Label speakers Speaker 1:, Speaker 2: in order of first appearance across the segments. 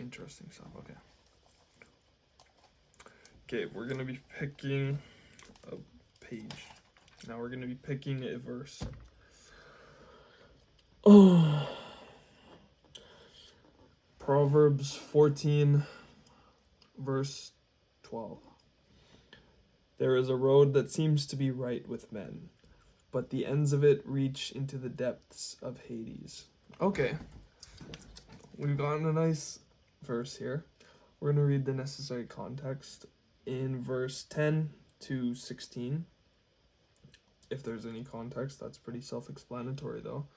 Speaker 1: Interesting stuff. Okay. Okay, we're going to be picking a page. Now we're going to be picking a verse. Oh. Proverbs 14, verse 12. There is a road that seems to be right with men, but the ends of it reach into the depths of Hades. Okay, we've gotten a nice verse here. We're going to read the necessary context in verse 10 to 16. If there's any context, that's pretty self-explanatory though.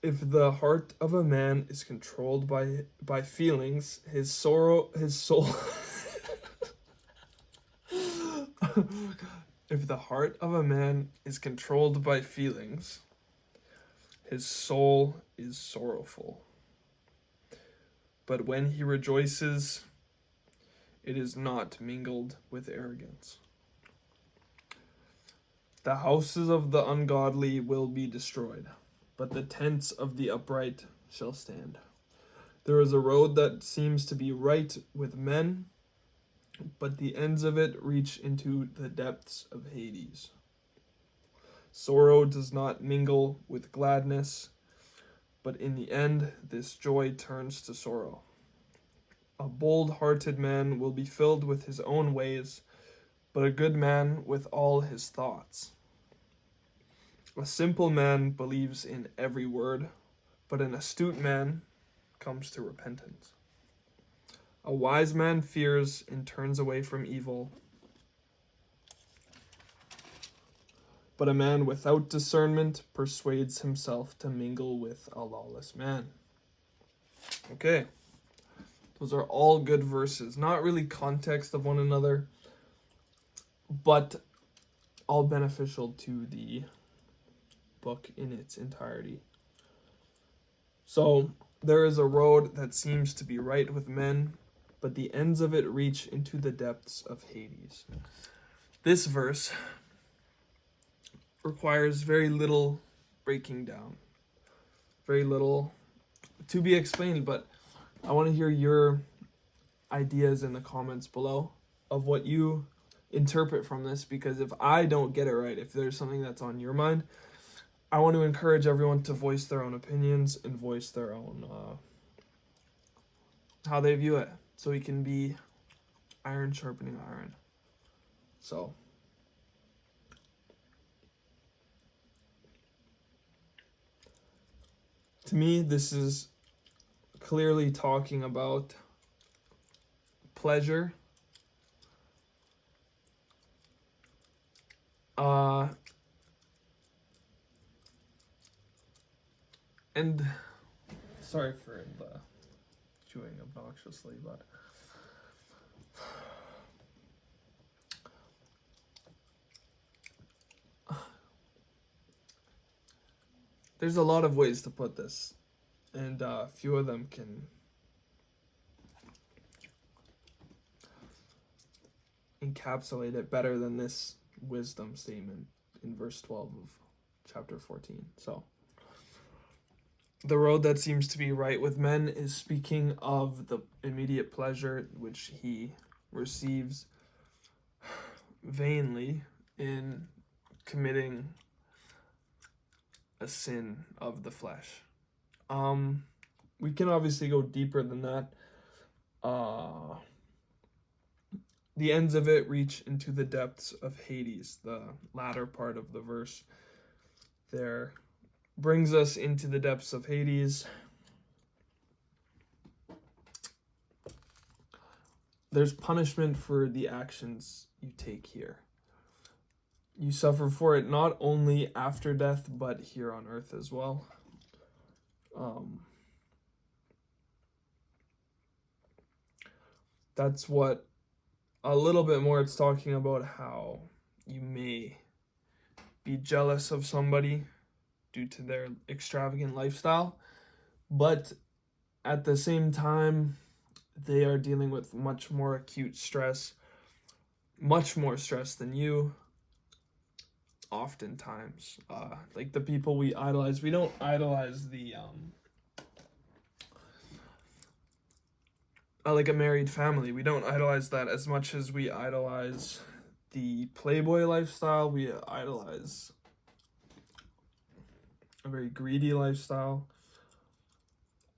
Speaker 1: If the heart of a man is controlled by feelings, his soul If the heart of a man is controlled by feelings, his soul is sorrowful. But when he rejoices, it is not mingled with arrogance. The houses of the ungodly will be destroyed, but the tents of the upright shall stand. There is a road that seems to be right with men, but the ends of it reach into the depths of Hades. Sorrow does not mingle with gladness, but in the end, this joy turns to sorrow. A bold-hearted man will be filled with his own ways, but a good man with all his thoughts. A simple man believes in every word, but an astute man comes to repentance. A wise man fears and turns away from evil, but a man without discernment persuades himself to mingle with a lawless man. Okay, those are all good verses. Not really context of one another, but all beneficial to the book in its entirety. So, there is a road that seems to be right with men, but the ends of it reach into the depths of Hades. This verse requires very little breaking down, very little to be explained, but I want to hear your ideas in the comments below of what you interpret from this, because if I don't get it right, if there's something that's on your mind, I want to encourage everyone to voice their own opinions and voice their own how they view it, so we can be iron sharpening iron. So to me, this is clearly talking about pleasure, and sorry for the chewing obnoxiously, but there's a lot of ways to put this, and a few of them can encapsulate it better than this wisdom statement in verse 12 of chapter 14. So, the road that seems to be right with men is speaking of the immediate pleasure which he receives vainly in committing a sin of the flesh. We can obviously go deeper than that. The ends of it reach into the depths of Hades. The latter part of the verse there brings us into the depths of Hades. There's punishment for the actions you take here. You suffer for it not only after death, but here on earth as well. That's what a little bit more it's talking about, how you may be jealous of somebody due to their extravagant lifestyle, but at the same time, they are dealing with much more acute stress, much more stress than you. Oftentimes, like the people we idolize, we don't idolize the like a married family. We don't idolize that as much as we idolize the playboy lifestyle. We idolize a very greedy lifestyle,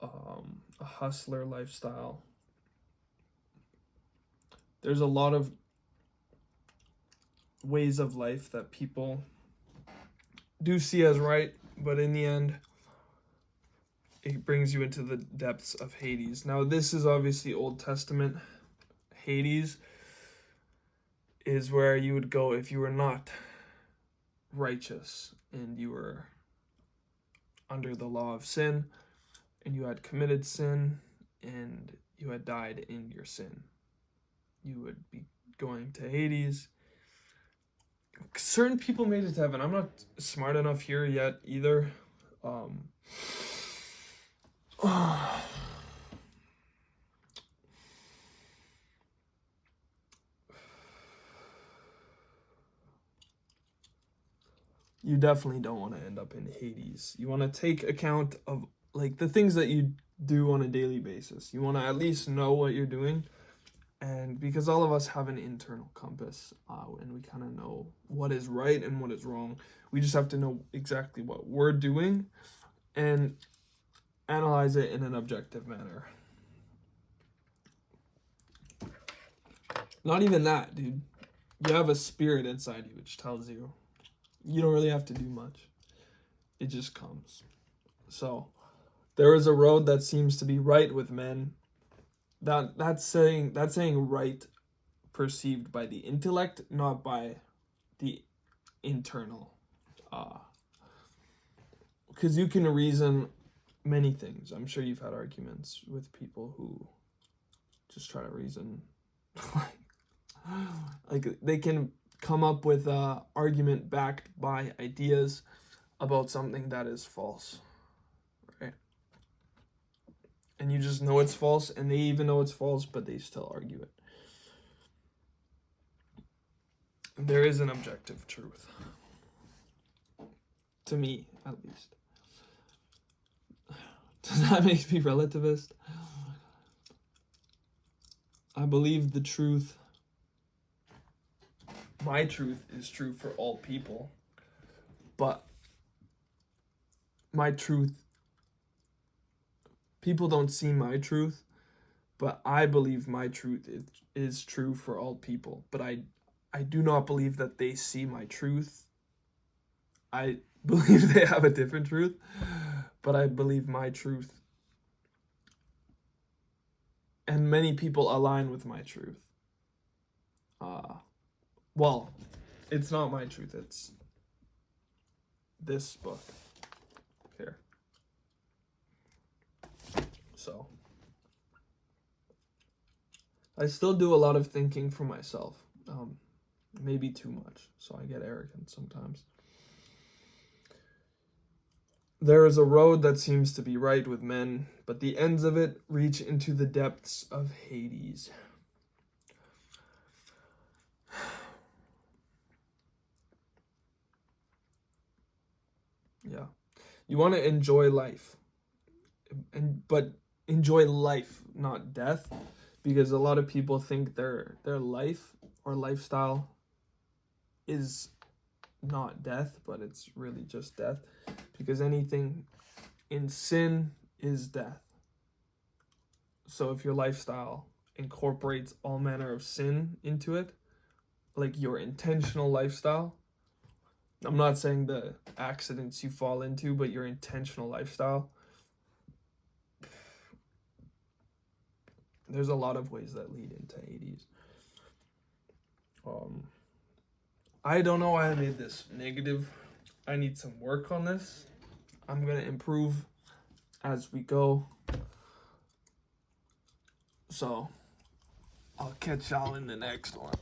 Speaker 1: a hustler lifestyle. There's a lot of ways of life that people do see as right, but in the end, it brings you into the depths of Hades. Now, this is obviously Old Testament. Hades is where you would go if you were not righteous and you were under the law of sin and you had committed sin and you had died in your sin. You would be going to Hades. Certain people made it to heaven. I'm not smart enough here yet either. You definitely don't want to end up in Hades. You want to take account of like the things that you do on a daily basis. You want to at least know what you're doing. And because all of us have an internal compass, and we kind of know what is right and what is wrong, we just have to know exactly what we're doing and analyze it in an objective manner. Not even that, dude. You have a spirit inside you which tells you you don't really have to do much. It just comes. So, there is a road that seems to be right with men. That's saying right perceived by the intellect, not by the internal. Because you can reason many things. I'm sure you've had arguments with people who just try to reason. Like they can come up with an argument backed by ideas about something that is false. Right? And you just know it's false, and they even know it's false, but they still argue it. There is an objective truth. To me, at least. Does that make me relativist? I believe the truth, my truth, is true for all people. But my truth, people don't see my truth, but I believe my truth is true for all people. But I do not believe that they see my truth. I believe they have a different truth, but I believe my truth. And many people align with my truth. Well, it's not my truth, it's this book here. So, I still do a lot of thinking for myself. Maybe too much, so I get arrogant sometimes. There is a road that seems to be right with men, but the ends of it reach into the depths of Hades. Yeah. You want to enjoy life. But enjoy life, not death, because a lot of people think their life or lifestyle is not death, but it's really just death, because anything in sin is death. So if your lifestyle incorporates all manner of sin into it, like your intentional lifestyle, I'm not saying the accidents you fall into, but your intentional lifestyle, there's a lot of ways that lead into Hades. I don't know why I made this negative. I need some work on this. I'm going to improve as we go. So, I'll catch y'all in the next one.